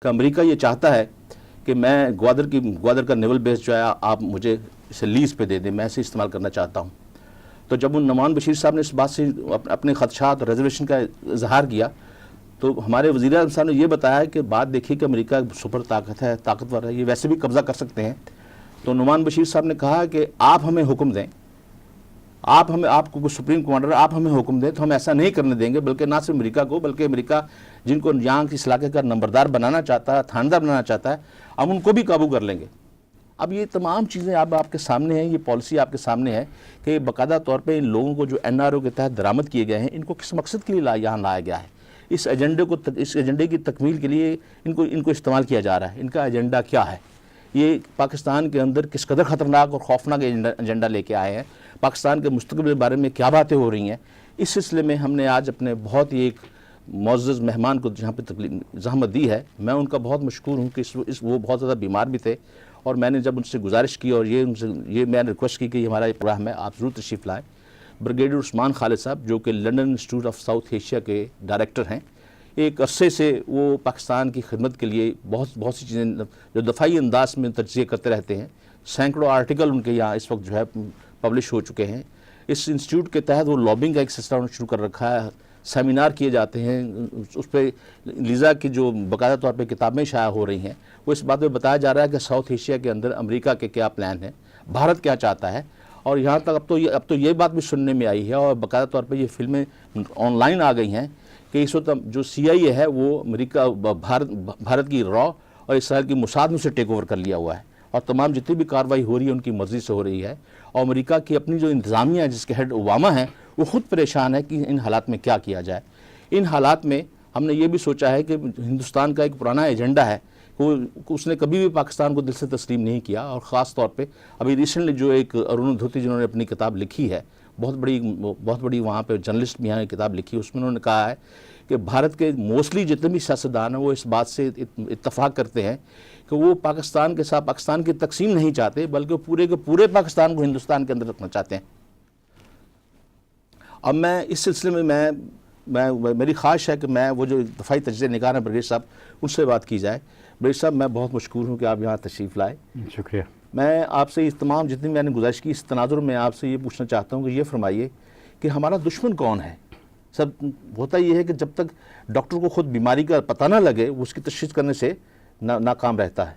کہ امریکہ یہ چاہتا ہے کہ میں گوادر کا نیول بیس جو ہے آپ مجھے اسے لیز پہ دے دیں، میں اسے استعمال کرنا چاہتا ہوں۔ تو جب ان نعمان بشیر صاحب نے اس بات سے اپنے خدشات اور ریزرویشن کا اظہار کیا تو ہمارے وزیر اعظم صاحب نے یہ بتایا کہ بات دیکھیے کہ امریکہ سپر طاقت ہے، طاقتور ہے، یہ ویسے بھی قبضہ کر سکتے ہیں۔ تو نعمان بشیر صاحب نے کہا کہ آپ ہمیں حکم دیں، آپ کو سپریم کمانڈر آپ ہمیں حکم دیں تو ہم ایسا نہیں کرنے دیں گے، بلکہ نہ صرف امریکہ کو بلکہ امریکہ جن کو یہاں کی اس علاقے کا نمبردار بنانا چاہتا ہے، تھاندار بنانا چاہتا ہے، ہم ان کو بھی قابو کر لیں گے۔ اب یہ تمام چیزیں آپ کے سامنے ہیں، یہ پالیسی آپ کے سامنے ہے کہ باقاعدہ طور پہ ان لوگوں کو جو NRO کے تحت درآمد کیے گئے ہیں، ان کو کس مقصد کے لیے یہاں لایا گیا ہے، اس ایجنڈے کی تکمیل کے لیے ان کو استعمال کیا جا رہا ہے۔ ان کا ایجنڈا کیا ہے؟ یہ پاکستان کے اندر کس قدر خطرناک اور خوفناک ایجنڈا لے کے آئے ہیں، پاکستان کے مستقبل کے بارے میں کیا باتیں ہو رہی ہیں۔ اس سلسلے میں ہم نے آج اپنے بہت ہی ایک معزز مہمان کو جہاں پہ زحمت دی ہے، میں ان کا بہت مشکور ہوں کہ وہ بہت زیادہ بیمار بھی تھے، اور میں نے جب ان سے گزارش کی اور یہ میں نے ریکویسٹ کی کہ یہ ہمارا ایک پروگرام ہے، آپ ضرور تشریف لائیں۔ بریگیڈیئر عثمان خالد صاحب جو کہ London institute of south Asia کے ڈائریکٹر ہیں، ایک عرصے سے وہ پاکستان کی خدمت کے لیے بہت سی چیزیں جو دفاعی انداز میں تجزیے کرتے رہتے ہیں، سینکڑوں آرٹیکل ان کے یہاں اس وقت جو ہے پبلش ہو چکے ہیں۔ اس انسٹیٹیوٹ کے تحت وہ لابنگ کا ایک سسٹم شروع کر رکھا ہے، سیمینار کیے جاتے ہیں، اس پہ لیزا کی جو باقاعدہ طور پہ کتابیں شائع ہو رہی ہیں، وہ اس بات پہ بتایا جا رہا ہے کہ ساؤتھ ایشیا کے اندر امریکہ کے کیا پلان ہیں، بھارت کیا چاہتا ہے، اور یہاں تک اب تو یہ بات بھی سننے میں آئی ہے اور باقاعدہ طور پہ یہ فلمیں آن لائن آ گئی ہیں کہ اس وقت جو CIA ہے وہ امریکہ بھارت کی را اور اسرائیل کی موساد میں سے ٹیک اوور کر لیا ہوا ہے، اور تمام جتنی بھی کارروائی ہو رہی ہے ان کی مرضی سے ہو رہی ہے، اور امریکہ کی اپنی جو انتظامیہ ہے جس کے ہیڈ اوباما ہیں وہ خود پریشان ہے کہ ان حالات میں کیا کیا جائے۔ ان حالات میں ہم نے یہ بھی سوچا ہے کہ ہندوستان کا ایک پرانا ایجنڈا ہے، اس نے کبھی بھی پاکستان کو دل سے تسلیم نہیں کیا، اور خاص طور پہ ابھی ریسنٹلی جو ایک ارون دھوتی جنہوں نے اپنی کتاب لکھی ہے، بہت بڑی وہاں پہ جرنلسٹ بھی ہیں، کتاب لکھی، اس میں انہوں نے کہا ہے کہ بھارت کے موسٹلی جتنے بھی سیاستدان ہیں وہ اس بات سے اتفاق کرتے ہیں کہ وہ پاکستان کے ساتھ پاکستان کی تقسیم نہیں چاہتے، بلکہ پورے کے پورے پاکستان کو ہندوستان کے اندر رکھنا چاہتے ہیں۔ اب میں اس سلسلے میں میری خواہش ہے کہ میں وہ جو دفاعی تجزیہ نگار ہیں بریگیڈیئر صاحب، ان سے بات کی جائے۔ بریگیڈیئر صاحب میں بہت مشکور ہوں کہ آپ یہاں تشریف لائے۔ شکریہ۔ میں آپ سے اس تمام جتنی میں نے گزارش کی اس تناظر میں آپ سے یہ پوچھنا چاہتا ہوں کہ یہ فرمائیے کہ ہمارا دشمن کون ہے؟ سب ہوتا یہ ہے کہ جب تک ڈاکٹر کو خود بیماری کا پتہ نہ لگے وہ اس کی تشخیص کرنے سے ناکام رہتا ہے۔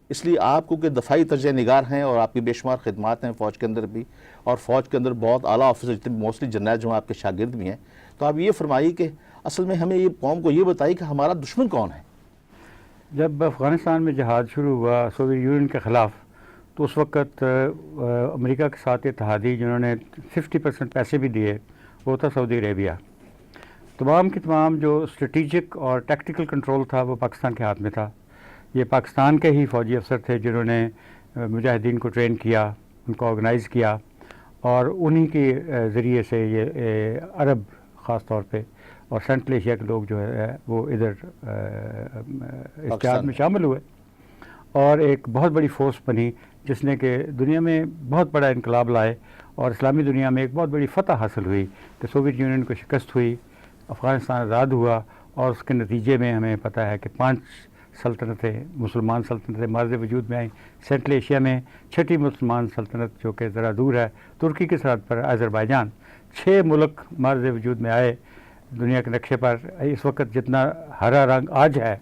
اس لیے آپ کو کہ دفاعی تجزیہ نگار ہیں اور آپ کی بے شمار خدمات ہیں فوج کے اندر بھی، اور فوج کے اندر بہت اعلیٰ آفیسر جتنے موسٹلی جنرل جو ہیں آپ کے شاگرد بھی ہیں، تو آپ یہ فرمائیے کہ اصل میں ہمیں یہ قوم کو یہ بتائیے کہ ہمارا دشمن کون ہے؟ جب افغانستان میں جہاد شروع ہوا سوویت یونین کے خلاف، تو اس وقت امریکہ کے ساتھ اتحادی جنہوں نے 50% پیسے بھی دیے وہ تھا سعودی عربیہ۔ تمام کی تمام جو اسٹریٹجک اور ٹیکٹیکل کنٹرول تھا وہ پاکستان کے ہاتھ میں تھا۔ یہ پاکستان کے ہی فوجی افسر تھے جنہوں نے مجاہدین کو ٹرین کیا، ان کو آرگنائز کیا، اور انہی کے ذریعے سے یہ عرب خاص طور پہ اور سینٹرل ایشیا کے لوگ جو ہے وہ ادھر اتحاد میں شامل ہوئے، اور ایک بہت بڑی فورس بنی جس نے کہ دنیا میں بہت بڑا انقلاب لائے، اور اسلامی دنیا میں ایک بہت بڑی فتح حاصل ہوئی کہ سوویت یونین کو شکست ہوئی، افغانستان آزاد ہوا، اور اس کے نتیجے میں ہمیں پتہ ہے کہ 5 سلطنتیں مسلمان سلطنتیں مارز وجود میں آئیں۔ سینٹرل ایشیا میں 6ٹھی مسلمان سلطنت جو کہ ذرا دور ہے ترکی کی سرحد پر آذربائیجان، 6 ملک مارز وجود میں آئے دنیا کے نقشے پر۔ اس وقت جتنا ہرا رنگ آج ہے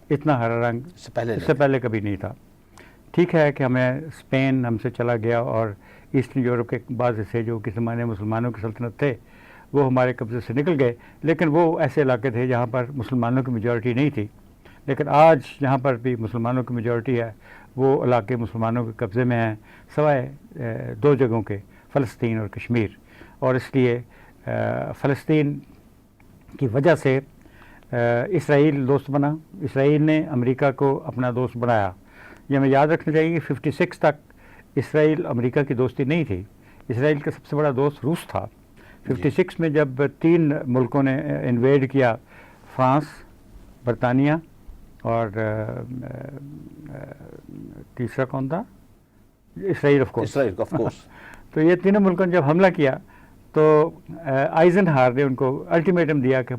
اتنا ہرا رنگ اس سے پہلے کبھی نہیں تھا۔ ٹھیک ہے کہ ہمیں اسپین ہم سے چلا گیا، اور ایسٹرن یورپ کے بعض حصے جو کس زمانے مسلمانوں کی سلطنت تھے وہ ہمارے قبضے سے نکل گئے، لیکن وہ ایسے علاقے تھے جہاں پر مسلمانوں کی میجورٹی نہیں تھی۔ لیکن آج جہاں پر بھی مسلمانوں کی میجورٹی ہے وہ علاقے مسلمانوں کے قبضے میں ہیں، سوائے 2 جگہوں کے، فلسطین اور کشمیر۔ اور اس لیے فلسطین کی وجہ سے اسرائیل دوست بنا، اسرائیل نے امریکہ کو اپنا دوست بنایا۔ یہ ہمیں یاد رکھنا چاہیے کہ 56 تک اسرائیل امریکہ کی دوستی نہیں تھی، اسرائیل کا سب سے بڑا دوست روس تھا۔ 56 میں جب 3 ملکوں نے انویڈ کیا، فرانس، برطانیہ اور تیسرا کون تھا؟ اسرائیل آف کورس۔ تو یہ تینوں ملکوں نے جب حملہ کیا تو آئزن ہار نے ان کو الٹیمیٹم دیا کہ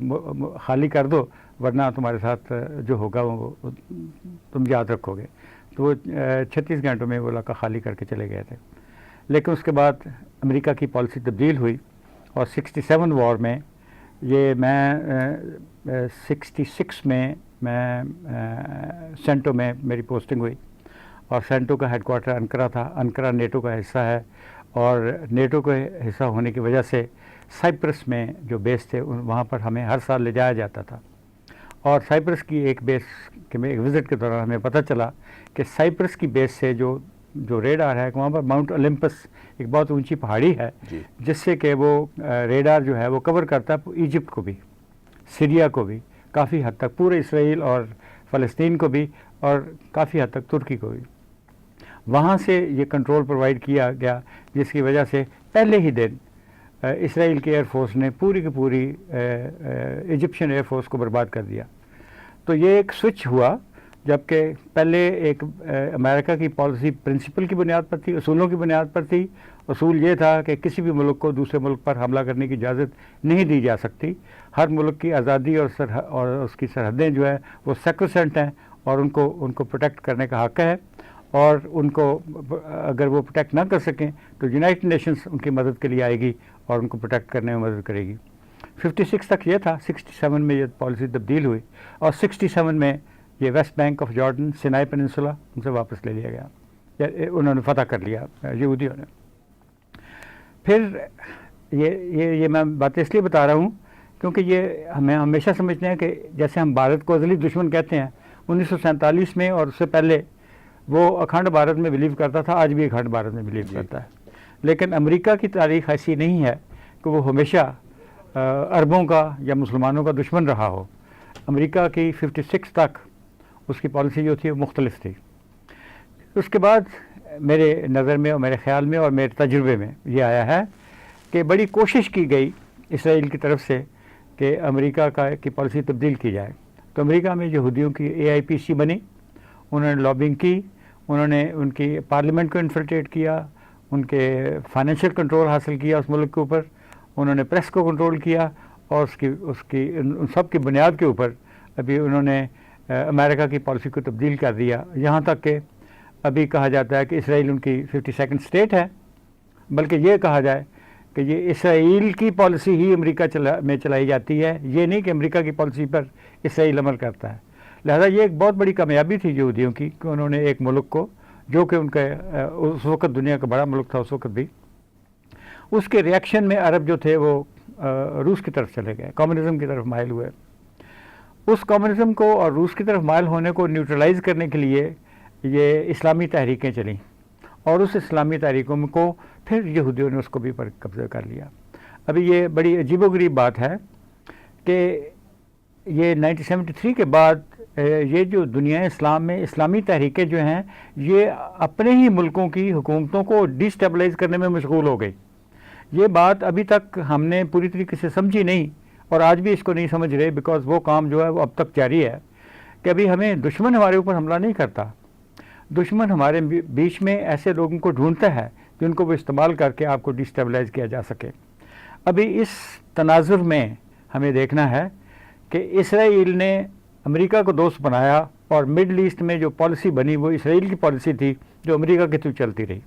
خالی کر دو ورنہ تمہارے ساتھ جو ہوگا وہ تم یاد رکھو گے. تو وہ 36 گھنٹوں میں وہ علاقہ خالی کر کے چلے گئے تھے. لیکن اس کے بعد امریکہ کی پالیسی تبدیل ہوئی اور 67 وار میں یہ میں 66 میں سینٹو میں میری پوسٹنگ ہوئی اور سینٹو کا ہیڈ کوارٹر انکرا تھا. انکرا نیٹو کا حصہ ہے اور نیٹو کے حصہ ہونے کی وجہ سے سائپرس میں جو بیس تھے وہاں پر ہمیں ہر سال لے جایا جاتا تھا. اور سائپرس کی ایک بیس کے میں ایک وزٹ کے دوران ہمیں پتہ چلا کہ سائپرس کی بیس سے جو ریڈار ہے وہاں پر ماؤنٹ اولمپس ایک بہت اونچی پہاڑی ہے جس سے کہ وہ ریڈار جو ہے وہ کور کرتا ہے ایجپٹ کو بھی, سیریا کو بھی, کافی حد تک پورے اسرائیل اور فلسطین کو بھی, اور کافی حد تک ترکی کو بھی. وہاں سے یہ کنٹرول پرووائڈ کیا گیا جس کی وجہ سے پہلے ہی دن اسرائیل کی ایئر فورس نے پوری کی پوری ایجپشین ایئر فورس کو برباد کر دیا. تو یہ ایک سوئچ ہوا, جبکہ پہلے ایک امریکہ کی پالیسی پرنسپل کی بنیاد پر تھی, اصولوں کی بنیاد پر تھی. اصول یہ تھا کہ کسی بھی ملک کو دوسرے ملک پر حملہ کرنے کی اجازت نہیں دی جا سکتی. ہر ملک کی آزادی اور اس کی سرحدیں جو ہے وہ سیکروسنٹ ہیں اور ان کو پروٹیکٹ کرنے کا حق ہے, اور ان کو اگر وہ پروٹیکٹ نہ کر سکیں تو یونائٹڈ نیشنز ان کی مدد کے لیے آئے گی اور ان کو پروٹیکٹ کرنے میں مدد کرے گی. 56 تک یہ تھا. 67 میں یہ پالیسی تبدیل ہوئی اور 67 میں یہ West Bank of Jordan, Sinai Peninsula ان سے واپس لے لیا گیا, انہوں نے فتح کر لیا یہودیوں نے. پھر یہ میں باتیں اس لیے بتا رہا ہوں کیونکہ یہ ہمیں ہمیشہ سمجھتے ہیں کہ جیسے ہم بھارت کو ازلی دشمن کہتے ہیں, 1947 میں اور اس سے پہلے وہ اکھنڈ بھارت میں بلیو کرتا تھا, آج بھی اکھنڈ بھارت میں بلیو کرتا ہے. لیکن امریکہ کی تاریخ ایسی نہیں ہے کہ وہ ہمیشہ عربوں کا یا مسلمانوں کا دشمن رہا ہو. امریکہ کی 56 تک اس کی پالیسی جو تھی وہ مختلف تھی. اس کے بعد میرے نظر میں اور میرے خیال میں اور میرے تجربے میں یہ آیا ہے کہ بڑی کوشش کی گئی اسرائیل کی طرف سے کہ امریکہ کی پالیسی تبدیل کی جائے. تو امریکہ میں یہودیوں کی AIPC بنی, انہوں نے لابنگ کی, انہوں نے ان کی پارلیمنٹ کو انفلٹریٹ کیا, ان کے فائنینشیل کنٹرول حاصل کیا اس ملک کے اوپر, انہوں نے پریس کو کنٹرول کیا, اور اس کی ان سب کی بنیاد کے اوپر ابھی انہوں نے امریکہ کی پالیسی کو تبدیل کر دیا. یہاں تک کہ ابھی کہا جاتا ہے کہ اسرائیل ان کی 52nd اسٹیٹ ہے, بلکہ یہ کہا جائے کہ یہ اسرائیل کی پالیسی ہی امریکہ میں چلائی جاتی ہے, یہ نہیں کہ امریکہ کی پالیسی پر اسرائیل عمل کرتا ہے. لہذا یہ ایک بہت بڑی کامیابی تھی یہودیوں کی کہ انہوں نے ایک ملک کو, جو کہ ان کا اس وقت دنیا کا بڑا ملک تھا اس وقت بھی, اس کے ریئیکشن میں عرب جو تھے وہ روس کی طرف چلے گئے, کمیونزم کی طرف مائل ہوئے. اس کمیونزم کو اور روس کی طرف مائل ہونے کو نیوٹرلائز کرنے کے لیے یہ اسلامی تحریکیں چلیں, اور اس اسلامی تحریکوں کو پھر یہودیوں نے اس کو بھی پر قبضہ کر لیا. ابھی یہ بڑی عجیب و غریب بات ہے کہ یہ 1973 کے بعد یہ جو دنیا اسلام میں اسلامی تحریکیں جو ہیں یہ اپنے ہی ملکوں کی حکومتوں کو ڈیسٹیبلائز کرنے میں مشغول ہو گئی. یہ بات ابھی تک ہم نے پوری طریقے سے سمجھی نہیں, اور آج بھی اس کو نہیں سمجھ رہے, بیکاز وہ کام جو ہے وہ اب تک جاری ہے کہ ابھی ہمیں دشمن ہمارے اوپر حملہ نہیں کرتا, دشمن ہمارے بیچ میں ایسے لوگوں کو ڈھونڈتا ہے جن کو وہ استعمال کر کے آپ کو ڈیسٹیبلائز کیا جا سکے. ابھی اس تناظر میں ہمیں دیکھنا ہے کہ اسرائیل نے امریکہ کو دوست بنایا, اور مڈل ایسٹ میں جو پالیسی بنی وہ اسرائیل کی پالیسی تھی جو امریکہ کے تھرو چلتی رہی.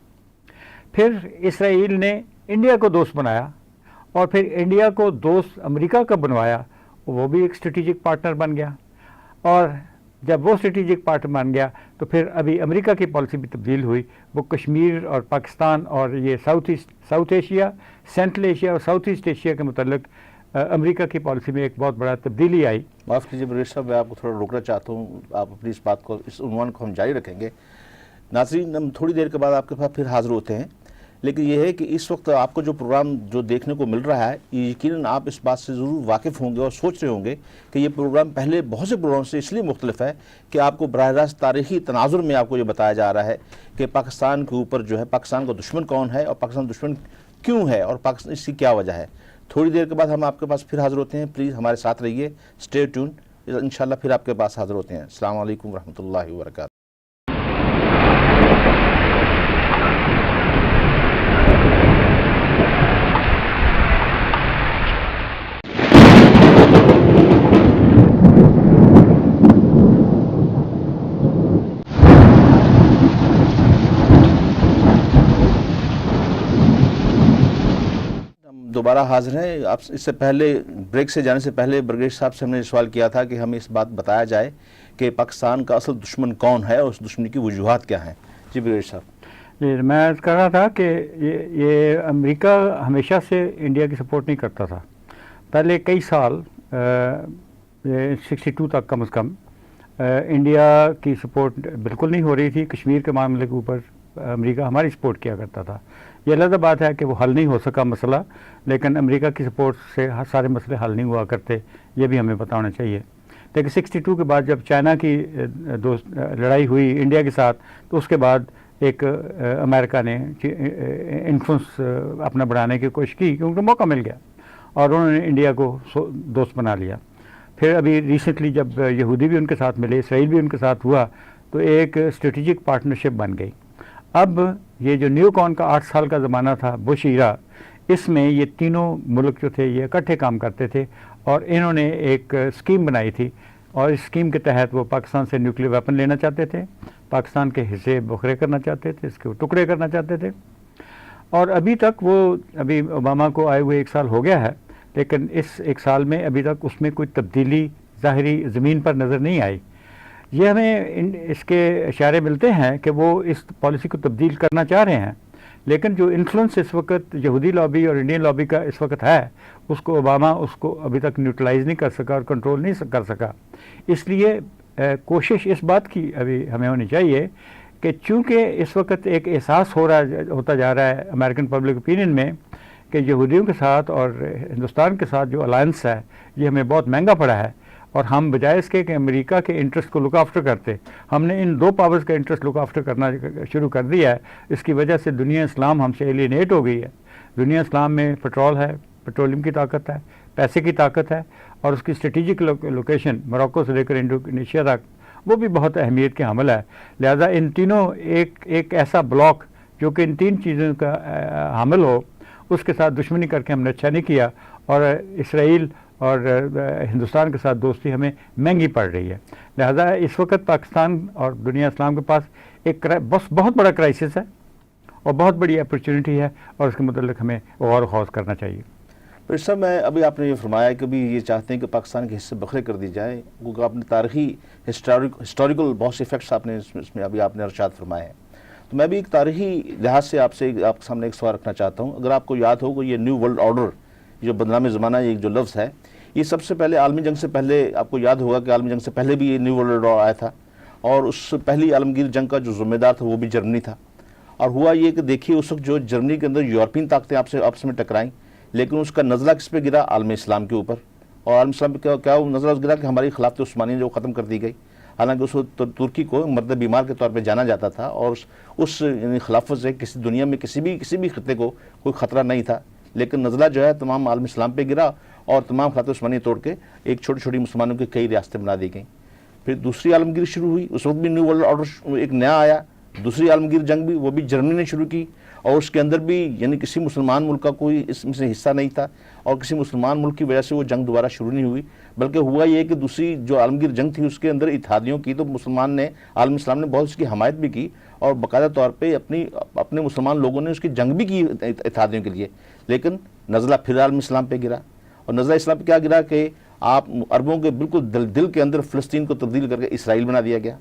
پھر اسرائیل نے انڈیا کو دوست بنایا, اور پھر انڈیا کو دوست امریکہ کا بنوایا, وہ بھی ایک اسٹریٹجک پارٹنر بن گیا. اور جب وہ اسٹریٹجک پارٹنر بن گیا تو پھر ابھی امریکہ کی پالیسی بھی تبدیل ہوئی, وہ کشمیر اور پاکستان اور یہ ساؤتھ ایشیا, سینٹرل ایشیا اور ساؤتھ ایسٹ ایشیا کے متعلق امریکہ کی پالیسی میں ایک بہت بڑا تبدیلی آئی. معاف کیجیے بریٹ صاحب, میں آپ کو تھوڑا روکنا چاہتا ہوں, آپ اپنی اس بات کو, اس عنوان کو ہم جاری رکھیں گے. ناظرین, ہم تھوڑی دیر کے بعد آپ کے پاس پھر حاضر ہوتے ہیں, لیکن یہ ہے کہ اس وقت آپ کو جو پروگرام جو دیکھنے کو مل رہا ہے, یقیناً آپ اس بات سے ضرور واقف ہوں گے اور سوچ رہے ہوں گے کہ یہ پروگرام پہلے بہت سے پروگرام سے اس لیے مختلف ہے کہ آپ کو براہ راست تاریخی تناظر میں آپ کو یہ بتایا جا رہا ہے کہ پاکستان کے اوپر جو ہے پاکستان کا دشمن کون ہے اور پاکستان دشمن کیوں ہے اور پاکستان اس کی کیا وجہ ہے. تھوڑی دیر کے بعد ہم آپ کے پاس پھر حاضر ہوتے ہیں, پلیز ہمارے ساتھ رہیے, اسٹے ٹیون, انشاءاللہ پھر آپ کے پاس حاضر ہوتے ہیں. السلام علیکم ورحمۃ اللہ وبرکاتہ. دوبارہ حاضر ہیں. آپ اس سے پہلے بریک سے جانے سے پہلے برگیش صاحب سے ہم نے سوال کیا تھا کہ ہمیں اس بات بتایا جائے کہ پاکستان کا اصل دشمن کون ہے اور اس دشمنی کی وجوہات کیا ہیں. جی برگیش صاحب. جی میں کہہ رہا تھا کہ یہ امریکہ ہمیشہ سے انڈیا کی سپورٹ نہیں کرتا تھا. پہلے کئی سال 62 تک کم از کم انڈیا کی سپورٹ بالکل نہیں ہو رہی تھی. کشمیر کے معاملے کے اوپر امریکہ ہماری سپورٹ کیا کرتا تھا. یہ علیحدہ بات ہے کہ وہ حل نہیں ہو سکا مسئلہ, لیکن امریکہ کی سپورٹ سے سارے مسئلے حل نہیں ہوا کرتے, یہ بھی ہمیں بتانا چاہیے. لیکن 62 کے بعد جب چائنا کی لڑائی ہوئی انڈیا کے ساتھ, تو اس کے بعد ایک امریکہ نے انفلوئنس اپنا بڑھانے کی کوشش کی کیونکہ موقع مل گیا اور انہوں نے انڈیا کو دوست بنا لیا. پھر ابھی ریسنٹلی جب یہودی بھی ان کے ساتھ ملے, اسرائیل بھی ان کے ساتھ ہوا, تو ایک اسٹریٹجک پارٹنرشپ بن گئی. اب یہ جو نیو کون کا 8 سال کا زمانہ تھا بش ایرا, اس میں یہ تینوں ملک جو تھے یہ اکٹھے کام کرتے تھے اور انہوں نے ایک اسکیم بنائی تھی, اور اس اسکیم کے تحت وہ پاکستان سے نیوکلیر ویپن لینا چاہتے تھے, پاکستان کے حصے بکھرے کرنا چاہتے تھے, اس کے ٹکڑے کرنا چاہتے تھے. اور ابھی تک وہ ابھی اوباما کو آئے ہوئے 1 سال ہو گیا ہے, لیکن اس 1 سال میں ابھی تک اس میں کوئی تبدیلی ظاہری زمین پر نظر نہیں آئی. یہ ہمیں اس کے اشارے ملتے ہیں کہ وہ اس پالیسی کو تبدیل کرنا چاہ رہے ہیں, لیکن جو انفلوئنس اس وقت یہودی لابی اور انڈین لابی کا اس وقت ہے, اس کو اوباما اس کو ابھی تک نیوٹرلائز نہیں کر سکا اور کنٹرول نہیں کر سکا. اس لیے کوشش اس بات کی ابھی ہمیں ہونی چاہیے کہ چونکہ اس وقت ایک احساس ہوتا جا رہا ہے امریکن پبلک اوپینین میں کہ یہودیوں کے ساتھ اور ہندوستان کے ساتھ جو الائنس ہے یہ ہمیں بہت مہنگا پڑا ہے, اور ہم بجائے اس کے کہ امریکہ کے انٹرسٹ کو لک آفٹر کرتے, ہم نے ان 2 پاورز کا انٹرسٹ لک آفٹر کرنا شروع کر دیا ہے. اس کی وجہ سے دنیا اسلام ہم سے ایلینیٹ ہو گئی ہے. دنیا اسلام میں پٹرول ہے, پٹرولیم کی طاقت ہے, پیسے کی طاقت ہے, اور اس کی اسٹریٹجک لوکیشن موروکو سے لے کر انڈونیشیا تک وہ بھی بہت اہمیت کے حامل ہے. لہذا ان تینوں ایک ایسا بلاک جو کہ ان 3 چیزوں کا حامل ہو, اس کے ساتھ دشمنی کر کے ہم نے اچھا نہیں کیا, اور اسرائیل اور ہندوستان کے ساتھ دوستی ہمیں مہنگی پڑ رہی ہے. لہذا اس وقت پاکستان اور دنیا اسلام کے پاس ایک بہت بڑا کرائسس ہے اور بہت بڑی اپرچونٹی ہے, اور اس کے متعلق ہمیں غور و خوض کرنا چاہیے. پھر سر میں ابھی آپ نے یہ فرمایا کہ ابھی یہ چاہتے ہیں کہ پاکستان کے حصے بکھرے کر دی جائیں, کیونکہ آپ نے تاریخی ہسٹوریکل بہت سے فیکٹس آپ نے اس میں ابھی آپ نے ارشاد فرمائے ہیں. تو میں بھی ایک تاریخی لحاظ سے آپ کے سامنے ایک سوال رکھنا چاہتا ہوں. اگر آپ کو یاد ہو کہ یہ نیو ورلڈ آرڈر جو بدنام زمانہ یہ جو لفظ ہے, یہ سب سے پہلے عالمی جنگ سے پہلے, آپ کو یاد ہوگا کہ عالمی جنگ سے پہلے بھی یہ نیو ورلڈ آرڈر آیا تھا, اور اس پہلی عالمگیر جنگ کا جو ذمہ دار تھا وہ بھی جرمنی تھا. اور ہوا یہ کہ دیکھیے اس وقت جو جرمنی کے اندر یورپین طاقتیں آپس میں ٹکرائیں, لیکن اس کا نزلہ کس پہ گرا؟ عالم اسلام کے اوپر. اور عالم اسلام پہ کیا وہ نزلہ گرا کہ ہماری خلافت عثمانیہ جو ختم کر دی گئی. حالانکہ اس وقت ترکی کو مرد بیمار کے طور پہ جانا جاتا تھا, اور اس یعنی خلافت سے کسی دنیا میں کسی بھی خطے کو کوئی خطرہ نہیں تھا, لیکن نزلہ جو ہے تمام عالم اسلام پہ گرا, اور تمام خلافت عثمانیہ توڑ کے ایک چھوٹی مسلمانوں کی کئی ریاستیں بنا دی گئیں. پھر دوسری عالمگیر شروع ہوئی, اس وقت بھی نیو ورلڈ آرڈر ایک نیا آیا. دوسری عالمگیر جنگ بھی وہ بھی جرمنی نے شروع کی, اور اس کے اندر بھی یعنی کسی مسلمان ملک کا کوئی اس میں سے حصہ نہیں تھا, اور کسی مسلمان ملک کی وجہ سے وہ جنگ دوبارہ شروع نہیں ہوئی. بلکہ ہوا یہ کہ دوسری جو عالمگیر جنگ تھی اس کے اندر اتحادیوں کی, تو مسلمان نے عالم اسلام نے بہت اس کی حمایت بھی کی, اور باقاعدہ طور پہ اپنے مسلمان لوگوں نے اس کی جنگ بھی کی اتحادیوں کے لیے. لیکن نزلہ پھر عالم اسلام پہ گرا, اور نزلہ اسلام پہ کیا گرا کہ آپ عربوں کے بالکل دل کے اندر فلسطین کو تبدیل کر کے اسرائیل بنا دیا گیا.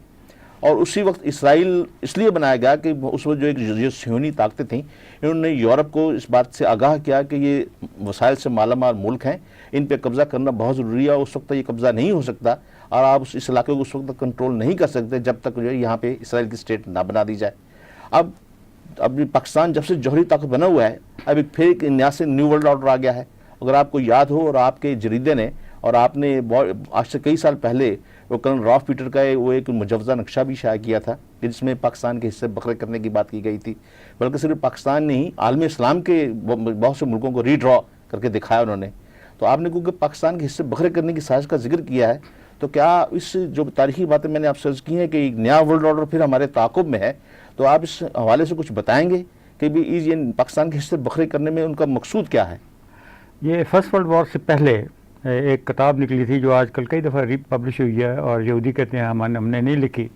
اور اسی وقت اسرائیل اس لیے بنایا گیا کہ اس وقت جو ایک صہیونی طاقتیں تھیں, انہوں نے یورپ کو اس بات سے آگاہ کیا کہ یہ وسائل سے مالا مال ملک ہیں, ان پہ قبضہ کرنا بہت ضروری ہے. اس وقت یہ قبضہ نہیں ہو سکتا, اور آپ اس علاقے کو اس وقت کنٹرول نہیں کر سکتے جب تک جو ہے یہاں پہ اسرائیل کی اسٹیٹ نہ بنا دی جائے. اب پاکستان جب سے جوہری طاقت بنا ہوا ہے, اب پھر ایک نیا سے نیو ورلڈ آرڈر آ گیا ہے. اگر آپ کو یاد ہو, اور آپ کے جریدے نے اور آپ نے آج سے کئی سال پہلے وہ کرنل رالف پیٹر کا وہ ایک مجوزہ نقشہ بھی شائع کیا تھا جس میں پاکستان کے حصے بکھرے کرنے کی بات کی گئی تھی. بلکہ صرف پاکستان نہیں, عالم اسلام کے بہت سے ملکوں کو ری ڈرا کر کے دکھایا انہوں نے. تو آپ نے کیونکہ پاکستان کے حصے بکھرے کرنے کی سازش کا ذکر کیا ہے, تو کیا اس جو تاریخی باتیں میں نے آپ سے عرض کی ہیں کہ ایک نیا ورلڈ آرڈر پھر ہمارے تعاقب میں ہے, تو آپ اس حوالے سے کچھ بتائیں گے کہ بھی یہ پاکستان کے حصے بکھرے کرنے میں ان کا مقصود کیا ہے؟ یہ فرسٹ ورلڈ وار سے پہلے ایک کتاب نکلی تھی جو آج کل کئی دفعہ ری پبلش ہوئی ہے, اور یہودی کہتے ہیں ہم نے نہیں لکھی,